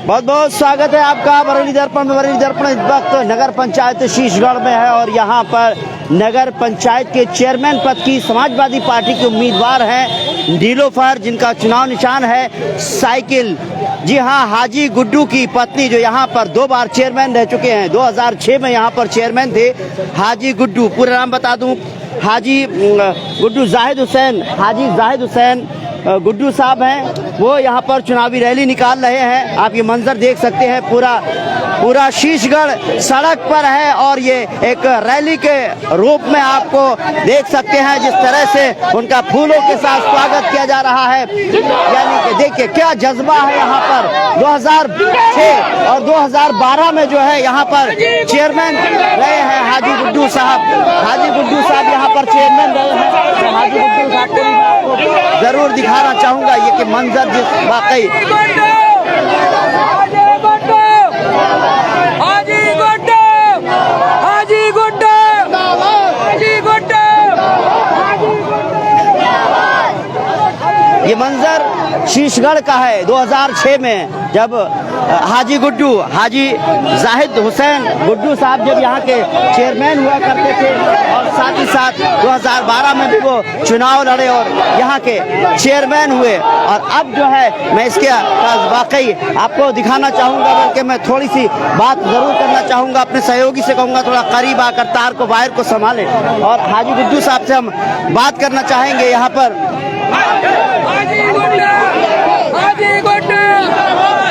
बहुत बहुत स्वागत है आपका बरेली दर्पण में। बरेली दर्पण इस वक्त नगर पंचायत शीशगढ़ में है और यहाँ पर नगर पंचायत के चेयरमैन पद की समाजवादी पार्टी के उम्मीदवार हैं नीलोफर, जिनका चुनाव निशान है साइकिल। जी हाँ, हाजी गुड्डू की पत्नी जो यहाँ पर 2 बार चेयरमैन रह चुके हैं। 2006 में यहाँ पर चेयरमैन थे हाजी गुड्डू। पूरा नाम बता दूं, हाजी गुड्डू जाहिद हुसैन, हाजी जाहिद हुसैन गुड्डू साहब हैं। वो यहाँ पर चुनावी रैली निकाल रहे हैं। आप ये मंजर देख सकते हैं, पूरा शीशगढ़ सड़क पर है और ये एक रैली के रूप में आपको देख सकते हैं जिस तरह से उनका फूलों के साथ स्वागत किया जा रहा है। यानी कि देखिए क्या जज्बा है यहाँ पर। 2006 और 2012 में जो है यहाँ पर चेयरमैन रहे हैं हाजी गुड्डू साहब। हाजी गुड्डू साहब यहाँ पर चेयरमैन रहे हैं। तो हाजी गुड्डू साहब को भी मैं आपको जरूर दिखाना चाहूंगा ये कि मंजर जिस वाकई ये मंजर शीशगढ़ का है। 2006 में जब हाजी गुड्डू, हाजी जाहिद हुसैन गुड्डू साहब जब यहाँ के चेयरमैन हुआ करते थे और साथ ही साथ 2012 में भी वो चुनाव लड़े और यहाँ के चेयरमैन हुए। और अब जो है मैं इसके वाकई आपको दिखाना चाहूँगा, बल्कि मैं थोड़ी सी बात ज़रूर करना चाहूँगा। अपने सहयोगी से कहूँगा थोड़ा करीब आकर तार को वायर को संभालें और हाजी गुड्डू साहब से हम बात करना चाहेंगे। यहाँ पर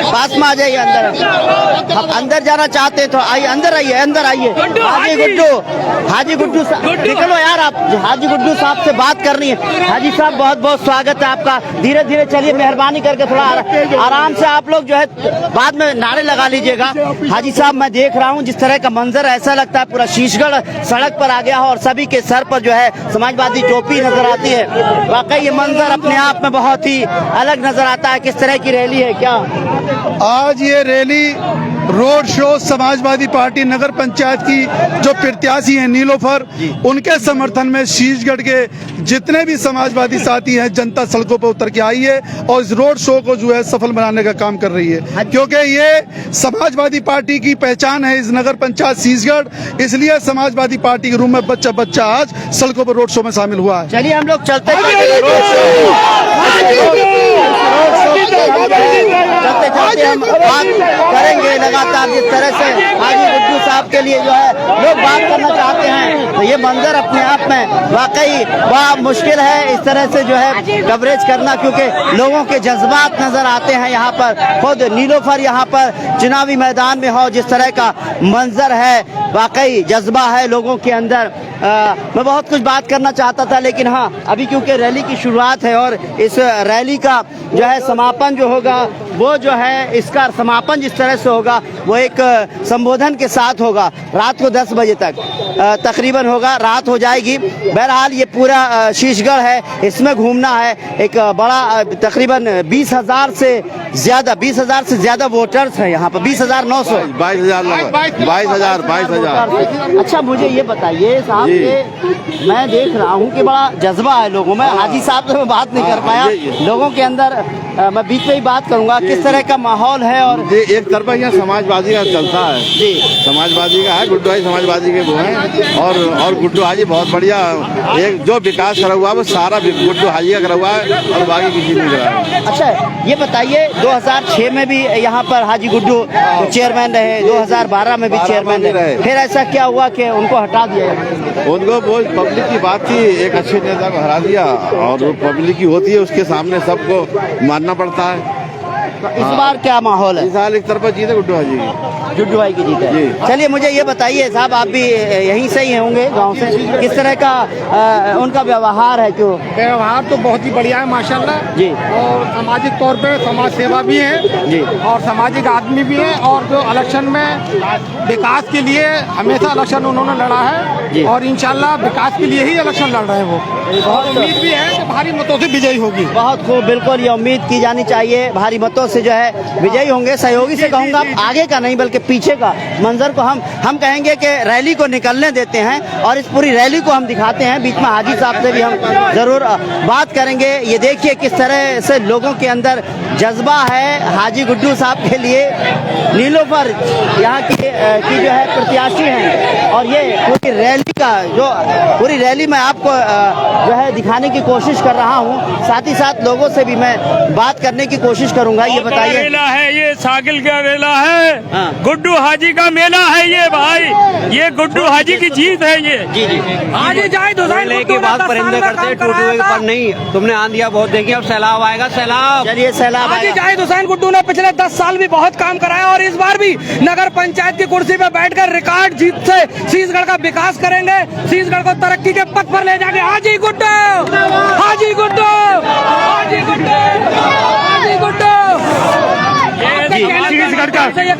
पास में आ जाइए, अंदर हम अंदर जाना चाहते हैं तो आइए, अंदर आइए, अंदर आइए। हाजी गुड्डू निकलो यार, आप हाजी गुड्डू साहब से बात करनी है। हाजी साहब बहुत बहुत स्वागत है आपका। धीरे धीरे चलिए, मेहरबानी करके थोड़ा आराम से आप लोग जो है बाद में नारे लगा लीजिएगा। हाजी साहब मैं देख रहा हूँ जिस तरह का मंजर, ऐसा लगता है पूरा शीशगढ़ सड़क पर आ गया हो और सभी के सर पर जो है समाजवादी टोपी नजर आती है। वाकई ये मंजर अपने आप में बहुत ही अलग नजर आता है। किस तरह की रैली है क्या आज ये rally road show Samajwadi party नगर पंचायत की जो प्रत्याशी हैं नीलोफर, उनके समर्थन में शीशगढ़ के जितने भी समाजवादी साथी हैं जनता सड़कों पर उतर के आई है और इस रोड शो को जो है सफल बनाने का काम कर रही है। क्योंकि ये समाजवादी पार्टी की पहचान है इस नगर पंचायत शीशगढ़, इसलिए समाजवादी पार्टी के रूप में बच्चा आज सड़कों पर रोड शो में शामिल हुआ है। चलिए हम लोग चलते हम बात करेंगे लगातार जिस तरह से हाजी गुड्डू साहब के लिए जो है लोग बात करना चाहते हैं। तो ये मंजर अपने आप में वाकई बड़ा मुश्किल है इस तरह से जो है कवरेज करना, क्योंकि लोगों के जज्बात नजर आते हैं। यहाँ पर खुद नीलोफर यहाँ पर चुनावी मैदान में हो, जिस तरह का मंजर है वाकई जज्बा है लोगों के अंदर। मैं बहुत कुछ बात करना चाहता था, लेकिन हाँ अभी क्योंकि रैली की शुरुआत है और इस रैली का जो है समापन जो होगा वो जो है इसका समापन जिस तरह से होगा वो एक संबोधन के साथ होगा। रात को 10 बजे तक तकरीबन होगा, रात हो जाएगी। बहरहाल ये पूरा शीशगढ़ है, इसमें घूमना है। एक बड़ा तकरीबन 20,000 से ज्यादा वोटर्स हैं यहाँ पर। 20,900 22,000। अच्छा मुझे ये बताइए साहब, मैं देख रहा हूँ कि बड़ा जज्बा है लोगों में। हाजी साहब से मैं बात नहीं कर पाया, लोगों के अंदर मैं बीच में ही बात करूंगा किस तरह का माहौल है। और एक तरफा यहाँ समाजवादी का चलता है जी, समाजवादी का है, गुड्डू हाजी समाजवादी के वो हैं और गुड्डू हाजी बहुत बढ़िया एक जो विकास करा हुआ है वो सारा गुड्डू हाजी का करा हुआ है और बाकी किसी ने करा है। अच्छा ये बताइए 2006 में भी यहाँ पर हाजी गुड्डू चेयरमैन रहे, 2012 में भी चेयरमैन रहे, फिर ऐसा क्या हुआ कि उनको हटा दिया? उनको वो पब्लिक की बात थी, एक अच्छे नेता को हरा दिया और वो पब्लिक की होती है उसके सामने सबको मानना पड़ता है। तो इस बार क्या माहौल है? इस साल एक तरफा जीत है गुड्डू हाजी की, गुड्डू भाई की जीत है। चलिए मुझे ये बताइए साहब, आप भी यहीं से ही होंगे गांव से, किस तरह का उनका व्यवहार है? क्यों व्यवहार तो बहुत ही बढ़िया है माशाल्लाह जी, और सामाजिक तौर पे समाज सेवा भी है जी और सामाजिक आदमी भी है और जो इलेक्शन में विकास के लिए हमेशा इलेक्शन उन्होंने लड़ा है और इंशाल्लाह विकास के लिए ही इलेक्शन लड़ रहे हैं वो। बहुत उम्मीद भी है कि भारी मतों से विजयी होगी। बहुत खूब, बिल्कुल ये उम्मीद की जानी चाहिए, भारी मतों से जो है विजयी होंगे। सहयोगी से कहूँगा आगे का नहीं बल्कि पीछे का मंजर को हम कहेंगे कि रैली को निकलने देते हैं और इस पूरी रैली को हम दिखाते हैं। बीच में हाजी साहब से भी हम जरूर बात करेंगे। ये देखिए किस तरह से लोगों के अंदर जज्बा है हाजी गुड्डू साहब के लिए। नीलोफर यहाँ की जो है प्रत्याशी हैं और ये पूरी रैली का जो पूरी रैली में आपको जो है दिखाने की कोशिश कर रहा हूँ। साथ ही साथ लोगों से भी मैं बात करने की कोशिश करूंगा। ये बताइए, मेला है ये, सागिल का मेला है, हाँ। गुड्डू हाजी का मेला है ये भाई, ये गुड्डू हाजी की जीत है ये। जी जी हाजी जाहिद हुसैन लेके के बाद परिंदे करते टूटे पर नहीं, तुमने आंधिया बहुत देखी, अब सैलाब आएगा सैलाब। चलिए सैलाब हाजी आएगा। जाहिद हुसैन गुड्डू ने पिछले 10 साल भी बहुत काम कराया और इस बार भी नगर पंचायत की कुर्सी पे बैठकर रिकॉर्ड जीत से शीशगढ़ का विकास करेंगे, शीशगढ़ को तरक्की के पथ पर ले जाएंगे। हाजी गुड्डू, हाजी गुड्डू, हाजी गुड्डू, हाजी गुड्डू।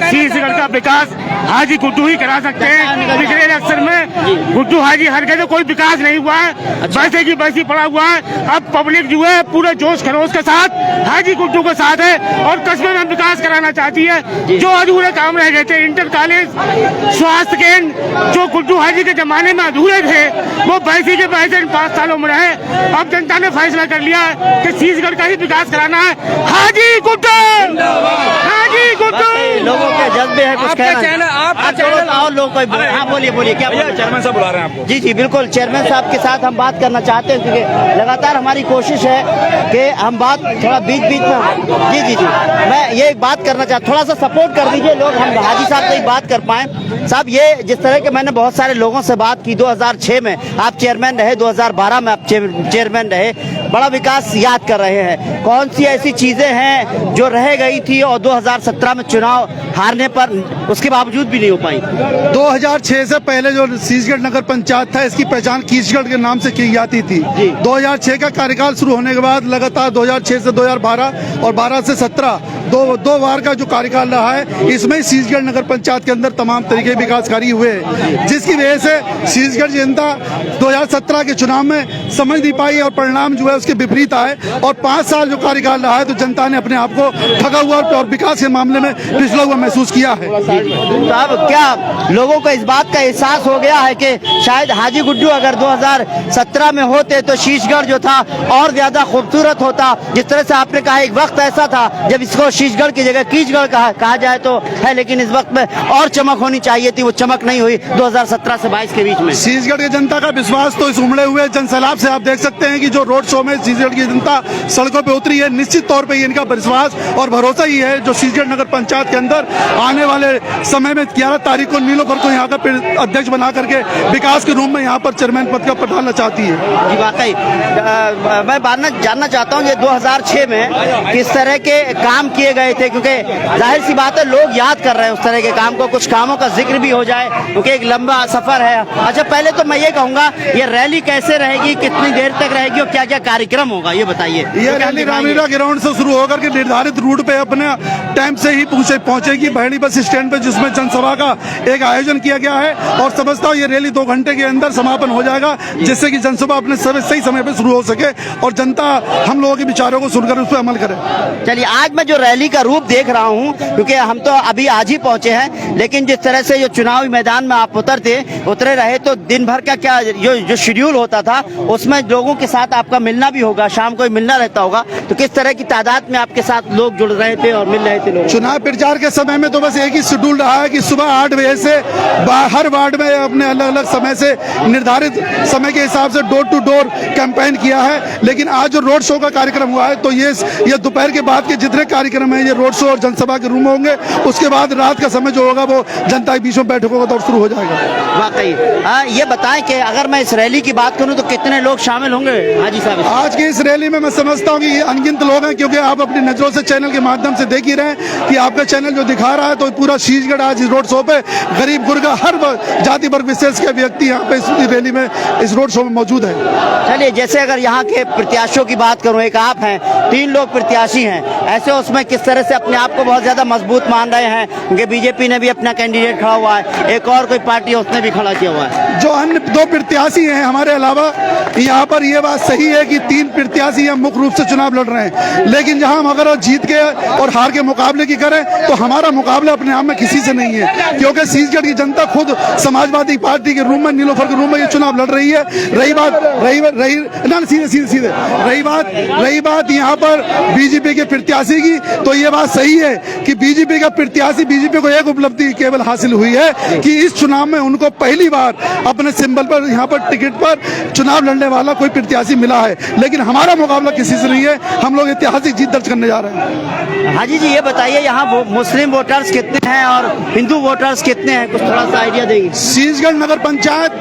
शीशगढ़ का विकास हाजी गुड्डू ही करा सकते हैं। पिछले इलेक्शन में गुड्डू हाजी हर गए, कोई विकास नहीं हुआ है, वैसे की वैसी पड़ा हुआ है। अब पब्लिक जो है पूरे जोश खरोश के साथ हाजी गुड्डू के साथ है और कस्बे में विकास कराना चाहती है। जो अधूरे काम रह गए थे, इंटर कॉलेज, स्वास्थ्य केंद्र, जो गुड्डू हाजी के जमाने में अधूरे थे, वो वैसे के वैसे इन 5 सालों में रहे। अब जनता ने फैसला कर लिया है कि शीशगढ़ का ही विकास कराना है। हाजी गुड्डू, हाजी गुड्डू। लोगों के जज्बे है कुछ कहना और लोग कोई हाँ बोलिए क्या चेयरमैन साहब बुला रहे हैं आपको। जी जी बिल्कुल, चेयरमैन साहब के साथ हम बात करना चाहते हैं क्योंकि लगातार हमारी कोशिश है कि हम बात थोड़ा बीच बीच में जी जी जी मैं ये एक बात करना चाहता, थोड़ा सा सपोर्ट कर दीजिए लोग, हम हाजी साहब से एक बात कर पाए। साहब ये जिस तरह के मैंने बहुत सारे लोगों से बात की, 2006 में आप चेयरमैन रहे, 2012 में आप चेयरमैन रहे, बड़ा विकास याद कर रहे हैं। कौन सी ऐसी चीजें हैं जो रह गई थी और 2017 में चुनाव हारने पर उसके बावजूद भी नहीं हो पाई? 2006 से पहले जो शीशगढ़ नगर पंचायत था, इसकी पहचान कीशगढ़ के नाम से की जाती थी। 2006 का कार्यकाल शुरू होने के बाद लगातार 2006 से 2012 और 12 से 17 दो बार का जो कार्यकाल रहा है, इसमें शीशगढ़ नगर पंचायत के अंदर तमाम तरीके के विकास कार्य हुए, जिसकी वजह से शीशगढ़ जनता 2017 के चुनाव में समझ नहीं पाई और परिणाम जो है उसके विपरीत आए। और 5 साल जो कार्यकाल रहा है तो जनता ने अपने आप को ठगा हुआ और विकास के मामले में पिछड़ा हुआ महसूस किया है। तो अब क्या लोगों को इस बात का एहसास हो गया है कि शायद हाजी गुड्डू अगर 2017 में होते तो शीशगढ़ जो था और ज्यादा खूबसूरत होता? जिस तरह से आपने कहा एक वक्त ऐसा था जब इसको शीशगढ़ की जगह कीचगढ़ कहा जाए तो है, लेकिन इस वक्त में और चमक होनी चाहिए थी, वो चमक नहीं हुई 2017 से 22 के बीच में। शीशगढ़ की जनता का विश्वास तो इस उमड़े हुए जनसैलाब से आप देख सकते हैं कि जो रोड शो में शीशगढ़ की जनता सड़कों पे उतरी है, निश्चित तौर पे इनका विश्वास और भरोसा ही है जो शीशगढ़ नगर पंचायत के अंदर आने वाले समय में 11 तारीख को नीलोफर को यहाँ का अध्यक्ष बना करके विकास के रूप में यहाँ पर चेयरमैन पद का पटाना चाहती है। जी वाकई मैं जानना चाहता हूँ ये 2006 में किस तरह के काम किए गए थे, क्योंकि जाहिर सी बात है लोग याद कर रहे हैं उस तरह के काम को, कुछ कामों का जिक्र भी हो जाए क्योंकि एक लंबा सफर है। अच्छा पहले तो मैं ये कहूँगा ये रैली कैसे रहेगी, कितनी देर तक रहेगी और क्या क्या कार्यक्रम होगा ये बताइए। ये रैली रामलीला ग्राउंड से शुरू होकर के निर्धारित रूट पे अपने टाइम से ही पहुंचेगी भैड़ी बस स्टैंड पे, जिसमें जनसभा का एक आयोजन किया गया है और समझता हूँ ये रैली 2 घंटे के अंदर समापन हो जाएगा, जिससे कि जनसभा अपने सही समय पे शुरू हो सके और जनता हम लोगों के विचारों को सुनकर उस पर अमल करे। चलिए आज मैं जो रैली का रूप देख रहा हूँ, क्योंकि हम तो अभी आज ही पहुंचे हैं, लेकिन जिस तरह से जो चुनावी मैदान में आप उतरे रहे तो दिन भर का क्या जो शेड्यूल होता था उसमें लोगों के साथ आपका मिलना भी होगा, शाम को मिलना रहता होगा, तो किस तरह की तादाद में आपके साथ लोग जुड़ रहे थे और मिल रहे थे लोग? चुनाव प्रचार के समय में तो बस एक ही शेड्यूल रहा है कि सुबह 8 बजे से हर वार्ड में अपने अलग अलग समय से निर्धारित समय के हिसाब से डोर टू डोर कैंपेन किया है। लेकिन आज जो रोड शो का कार्यक्रम हुआ है तो ये दोपहर के बाद के जितने कार्यक्रम है ये रोड शो और जनसभा के रूम होंगे, उसके बाद रात का समय जो होगा वो जनता के बीच में बैठकों का दौर शुरू हो जाएगा। वाकई ये बताएं कि अगर मैं इस रैली की बात करूं तो कितने लोग शामिल होंगे हाजी साहब? आज की इस रैली में मैं समझता हूं कि ये अनगिनत लोग हैं, क्योंकि आप अपनी नजरों से चैनल के माध्यम से देख ही रहे हैं कि आपका चैनल जो दिखा रहा है तो पूरा शीशगढ़ आज इस रोड शो पे गरीब गुरगा हर जाति वर्ग विशेष के व्यक्ति यहाँ पे इस रैली में इस रोड शो में मौजूद है। चलिए जैसे अगर यहाँ के प्रत्याशियों की बात करूँ, एक आप हैं, 3 लोग प्रत्याशी हैं, ऐसे उसमें किस तरह से अपने आप को बहुत ज्यादा मजबूत मान रहे हैं? क्योंकि बीजेपी ने भी अपना कैंडिडेट खड़ा हुआ है, एक और कोई पार्टी उसने भी खड़ा किया हुआ है। जो अन्य 2 प्रत्याशी हैं हमारे अलावा, यहाँ पर ये बात सही है कि 3 प्रत्याशी यहाँ मुख्य रूप से चुनाव लड़ रहे हैं, लेकिन जहाँ हम अगर जीत के और हार के मुकाबले की करें तो हमारा मुकाबला अपने आप में किसी से नहीं है, क्योंकि शीशगढ़ की जनता खुद समाजवादी पार्टी के रूम में, नीलोफर के रूम में ये चुनाव लड़ रही है। रही बात यहाँ पर बीजेपी के प्रत्याशी की, तो ये बात सही है कि बीजेपी का प्रत्याशी, बीजेपी को एक उपलब्धि केवल हासिल हुई है कि इस चुनाव में उनको पहली बार अपने सिंबल पर, यहाँ पर टिकट पर चुनाव लड़ने वाला कोई प्रत्याशी मिला है, लेकिन हमारा मुकाबला किसी से नहीं है। हम लोग ऐतिहासिक जीत दर्ज करने जा रहे हैं। हाजी जी, ये बताइए यहाँ मुस्लिम वोटर्स कितने हैं और हिंदू वोटर्स कितने हैं, कुछ थोड़ा सा आइडिया देंगे? शीशगढ़ नगर पंचायत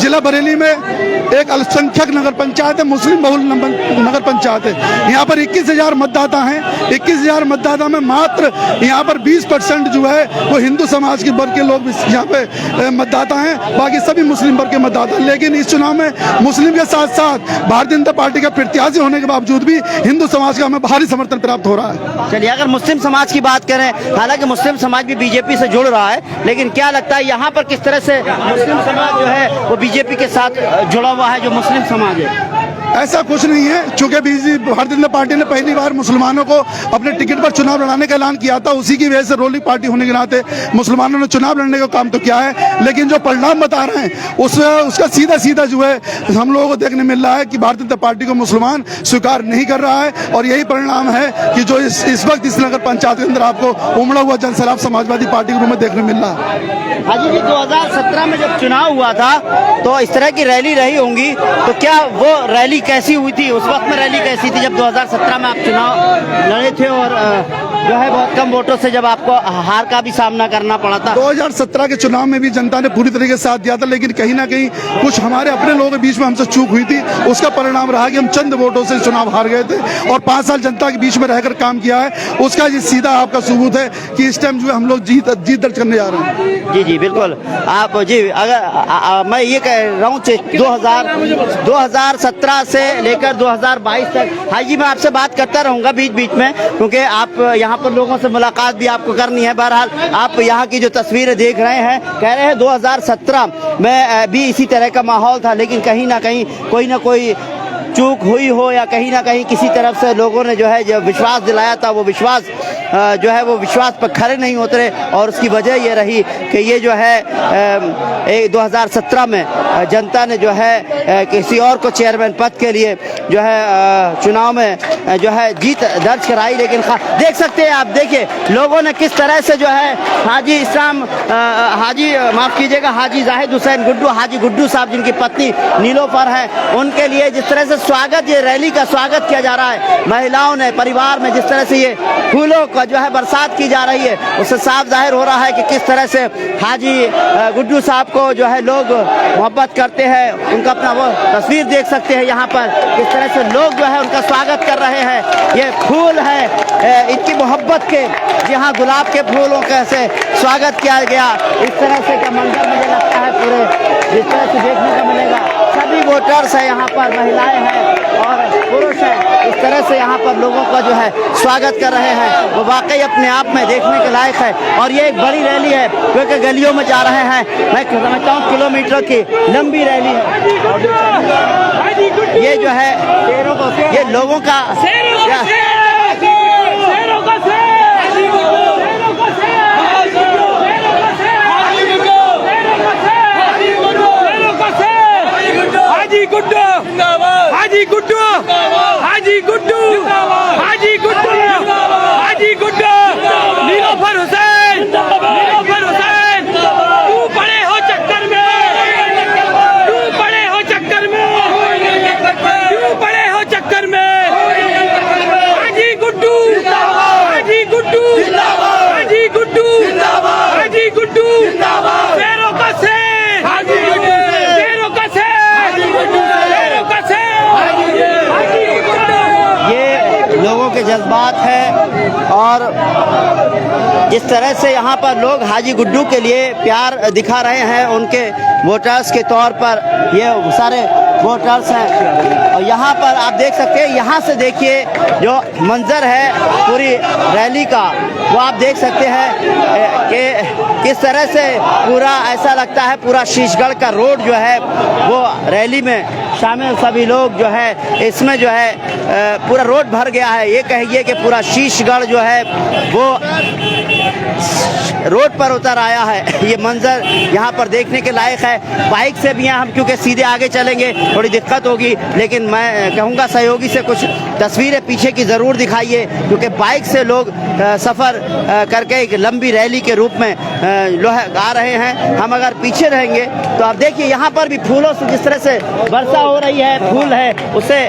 जिला बरेली में एक अल्पसंख्यक नगर पंचायत है, मुस्लिम बहुल नगर पंचायत है। यहाँ पर 21,000 मतदाता हैं। 21,000 मतदाता में मात्र यहाँ पर 20% जो है वो हिंदू समाज के वर्ग के लोग यहाँ पे मतदाता हैं, बाकी सभी मुस्लिम वर्ग के मतदाता। लेकिन इस चुनाव में मुस्लिम के साथ साथ भारतीय जनता पार्टी का प्रत्याशी होने के बावजूद भी हिंदू समाज का हमें भारी समर्थन प्राप्त हो रहा है। चलिए, अगर मुस्लिम समाज की बात करें, हालांकि मुस्लिम समाज भी बीजेपी से जुड़ रहा है, लेकिन क्या लगता है यहाँ पर किस तरह से मुस्लिम समाज जो है वो बीजेपी के साथ जुड़ा हुआ है, जो मुस्लिम समाज है? ऐसा कुछ नहीं है, चूंकि भारतीय जनता पार्टी ने पहली बार मुसलमानों को अपने टिकट पर चुनाव लड़ाने का ऐलान किया था, उसी की वजह से रूलिंग पार्टी होने के नाते मुसलमानों ने चुनाव लड़ने का काम तो किया है, लेकिन जो परिणाम बता रहे हैं उसका सीधा जो है हम लोगों को देखने मिल रहा है कि भारतीय जनता पार्टी को मुसलमान स्वीकार नहीं कर रहा है, और यही परिणाम है कि जो इस वक्त इस नगर पंचायत के अंदर आपको उमड़ा हुआ जनसैलाब समाजवादी पार्टी के रूप में देखने मिल रहा है। हाजी जी, 2017 में जब चुनाव हुआ था तो इस तरह की रैली रही होंगी, तो क्या वो रैली कैसी हुई थी? उस वक्त में रैली कैसी थी जब 2017 में आप चुनाव लड़े थे और जो है बहुत कम वोटों से जब आपको हार का भी सामना करना पड़ा था? 2017 के चुनाव में भी जनता ने पूरी तरीके से साथ दिया था, लेकिन कहीं ना कहीं कुछ हमारे अपने लोगों के बीच में हमसे चूक हुई थी। उसका परिणाम रहा कि हम चंद वोटों से चुनाव हार गए थे, और 5 साल जनता के बीच में रहकर काम किया है, उसका ये सीधा आपका सबूत है कि इस टाइम जो है हम लोग जीत दर्ज करने जा रहे हैं। जी बिल्कुल। आप जी, अगर मैं ये कह रहा हूँ 2017 से लेकर 2022 तक, हाजी मैं आपसे बात करता रहूंगा बीच बीच में, क्योंकि आप यहाँ पर लोगों से मुलाकात भी आपको करनी है। बहरहाल आप यहाँ की जो तस्वीरें देख रहे हैं, कह रहे हैं 2017 में भी इसी तरह का माहौल था, लेकिन कहीं ना कहीं कोई ना कोई चूक हुई हो, या कहीं ना कहीं किसी तरफ से लोगों ने जो है जो विश्वास दिलाया था वो विश्वास जो है वो विश्वास पर खरे नहीं उतरे, और उसकी वजह ये रही कि ये जो है 2017 में जनता ने जो है किसी और को चेयरमैन पद के लिए जो है चुनाव में जो है जीत दर्ज कराई। लेकिन देख सकते हैं आप, देखिए लोगों ने किस तरह से जो है हाजी माफ कीजिएगा हाजी जाहिद हुसैन गुड्डू, हाजी गुड्डू साहब जिनकी पत्नी नीलोफर है, उनके लिए जिस तरह से स्वागत, ये रैली का स्वागत किया जा रहा है। महिलाओं ने, परिवार में जिस तरह से ये फूलों का जो है बरसात की जा रही है, उससे साफ जाहिर हो रहा है कि किस तरह से हाजी गुड्डू साहब को जो है लोग मोहब्बत करते हैं। उनका अपना वो तस्वीर देख सकते हैं यहाँ पर, किस तरह से लोग जो है उनका स्वागत कर रहे हैं। ये फूल है इनकी मोहब्बत के, जहाँ गुलाब के फूलों का से स्वागत किया गया, इस तरह से का मंजर मुझे लगता है पूरे जिस तरह से देखने को मिलेगा। सभी वोटर्स है यहाँ पर, महिलाएं हैं और पुरुष हैं, इस तरह से यहाँ पर लोगों का जो है स्वागत कर रहे हैं, वो वाकई अपने आप में देखने के लायक है। और ये एक बड़ी रैली है, क्योंकि गलियों में जा रहे हैं, मैं समझता हूँ किलोमीटर की लंबी रैली है। ये जो है ये लोगों का हाजी गुड्डू, हाजी गुड्डू, हाजी गुड्डू, हाजी गुड्डू, हाजी गुड्डू, नीलोफर हुसैन, नीलोफर हुसैन, तू बड़े हो चक्कर में, तू बड़े हो चक्कर में, तू बड़े हो चक्कर में, हाजी गुड्डू, हाजी गुड्डू, हाजी गुड्डू, हाजी गुड्डू, शेरों का शेर, हाजी गुड्डू, शेरों का शेर, ये लोगों के जज्बात है। और जिस तरह से यहाँ पर लोग हाजी गुड्डू के लिए प्यार दिखा रहे हैं, उनके वोटर्स के तौर पर ये सारे वोटर्स हैं। और यहाँ पर आप देख सकते हैं, यहाँ से देखिए जो मंजर है पूरी रैली का, वो आप देख सकते हैं कि किस तरह से पूरा ऐसा लगता है पूरा शीशगढ़ का रोड जो है वो रैली में शामिल सभी लोग जो है इसमें जो है पूरा रोड भर गया है। ये कहिए कि पूरा शीशगढ़ जो है वो रोड पर उतर आया है। ये मंजर यहाँ पर देखने के लायक है। बाइक से भी यहाँ हम क्योंकि सीधे आगे चलेंगे थोड़ी दिक्कत होगी, लेकिन मैं कहूँगा सहयोगी से कुछ तस्वीरें पीछे की ज़रूर दिखाइए, क्योंकि बाइक से लोग सफ़र करके एक लंबी रैली के रूप में आ रहे हैं। हम अगर पीछे रहेंगे तो आप देखिए यहाँ पर भी फूलों से जिस तरह से वर्षा हो रही है, फूल है, उससे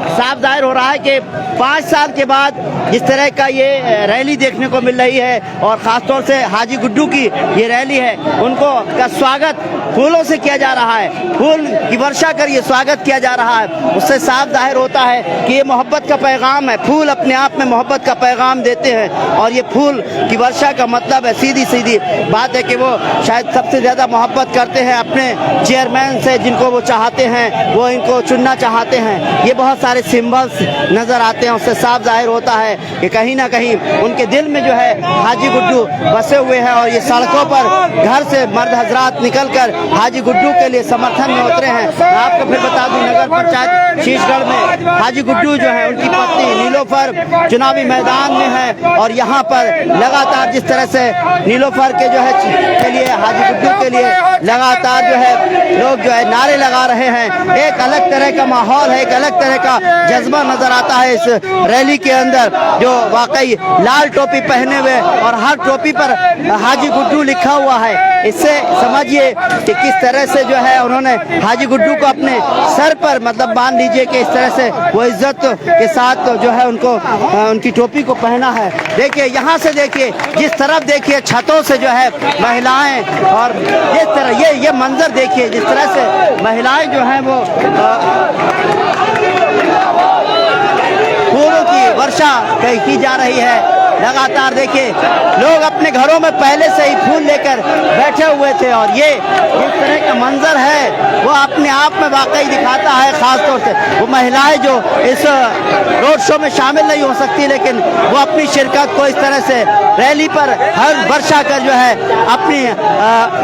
साफ जाहिर हो रहा है कि 5 साल के बाद जिस तरह का ये रैली देखने को मिल रही है, और ख़ासतौर से हाजी गुड्डू की ये रैली है, उनको का स्वागत फूलों से किया जा रहा है, फूल की वर्षा कर ये स्वागत किया जा रहा है। उससे साफ जाहिर होता है कि ये मोहब्बत का पैगाम है। फूल अपने आप में मोहब्बत का पैगाम देते हैं, और ये फूल की वर्षा का मतलब है, सीधी सीधी बात है कि वो शायद सबसे ज़्यादा मोहब्बत करते हैं अपने चेयरमैन से, जिनको वो चाहते हैं, वो इनको चुनना चाहते हैं। ये बहुत सारे सिंबल्स नज़र आते हैं। उससे साफ जाहिर होता है कि कहीं ना कहीं उनके दिल में जो है हाजी गुड्डू बसे हुए हैं, और ये सड़कों पर घर से मर्द हजरात निकलकर हाजी गुड्डू के लिए समर्थन में उतरे हैं। मैं आपको फिर बता दूं, नगर पंचायत शीशगढ़ में हाजी गुड्डू जो है, उनकी पत्नी नीलोफर चुनावी मैदान में है, और यहाँ पर लगातार जिस तरह से नीलोफर के जो है के लिए हाजी गुड्डू के लिए लगातार जो है लोग जो है नारे लगा रहे हैं। एक अलग तरह का माहौल है, एक अलग तरह का जज्बा नजर आता है इस रैली के अंदर, जो वाकई लाल टोपी पहने हुए और हर टोपी पर हाजी गुड्डू लिखा हुआ है। इससे समझिए कि किस तरह से जो है उन्होंने हाजी गुड्डू को अपने सर पर मतलब मान लीजिए कि इस तरह से वो इज्जत के साथ जो है उनको उनकी टोपी को पहना है। देखिए यहाँ से देखिए, जिस तरफ देखिए छतों से जो है महिलाएं, और जिस तरह ये मंजर देखिए, जिस तरह से महिलाएं जो हैं वो फूलों की वर्षा की जा रही है। लगातार देखिए लोग अपने घरों में पहले से ही फूल लेकर बैठे हुए थे, और ये जिस तरह का मंजर है वो अपने आप में वाकई दिखाता है। खास तौर से वो महिलाएं जो इस रोड शो में शामिल नहीं हो सकती, लेकिन वो अपनी शिरकत को इस तरह से रैली पर हर वर्षा कर जो है अपनी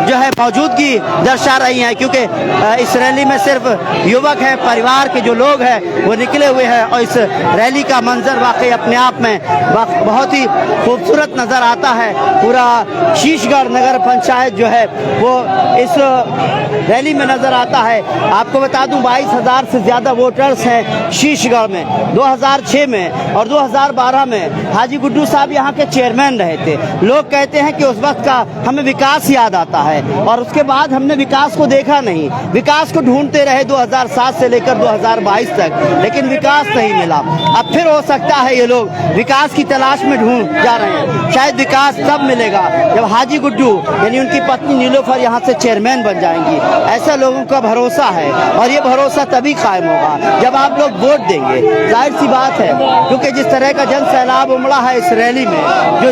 जो है मौजूदगी दर्शा रही हैं, क्योंकि इस रैली में सिर्फ युवक हैं, परिवार के जो लोग हैं वो निकले हुए हैं, और इस रैली का मंजर वाकई अपने आप में बहुत ही खूबसूरत नज़र आता है। पूरा शीशगढ़ नगर पंचायत जो है वो इस रैली में नज़र आता है। आपको बता दूं 22,000 से ज़्यादा वोटर्स हैं शीशगढ़ में। 2006 में और 2012 में हाजी गुड्डू साहब यहाँ के चेयरमैन रहे थे। लोग कहते हैं कि उस वक्त का हमें विकास याद आता है, और उसके बाद हमने विकास को देखा नहीं। विकास को ढूंढते रहे 2007 से लेकर 2022 तक, लेकिन विकास नहीं मिला। अब फिर हो सकता है ये लोग विकास की तलाश में ढूंढ जा रहे हैं। शायद विकास तब मिलेगा जब हाजी गुड्डू यानी उनकी पत्नी नीलोफर यहाँ से चेयरमैन बन जाएंगी। ऐसा लोगों का भरोसा है, और ये भरोसा तभी कायम होगा जब आप लोग वोट देंगे। जाहिर सी बात है, क्योंकि जिस तरह का जन सैलाब उमड़ा है इस रैली में, जो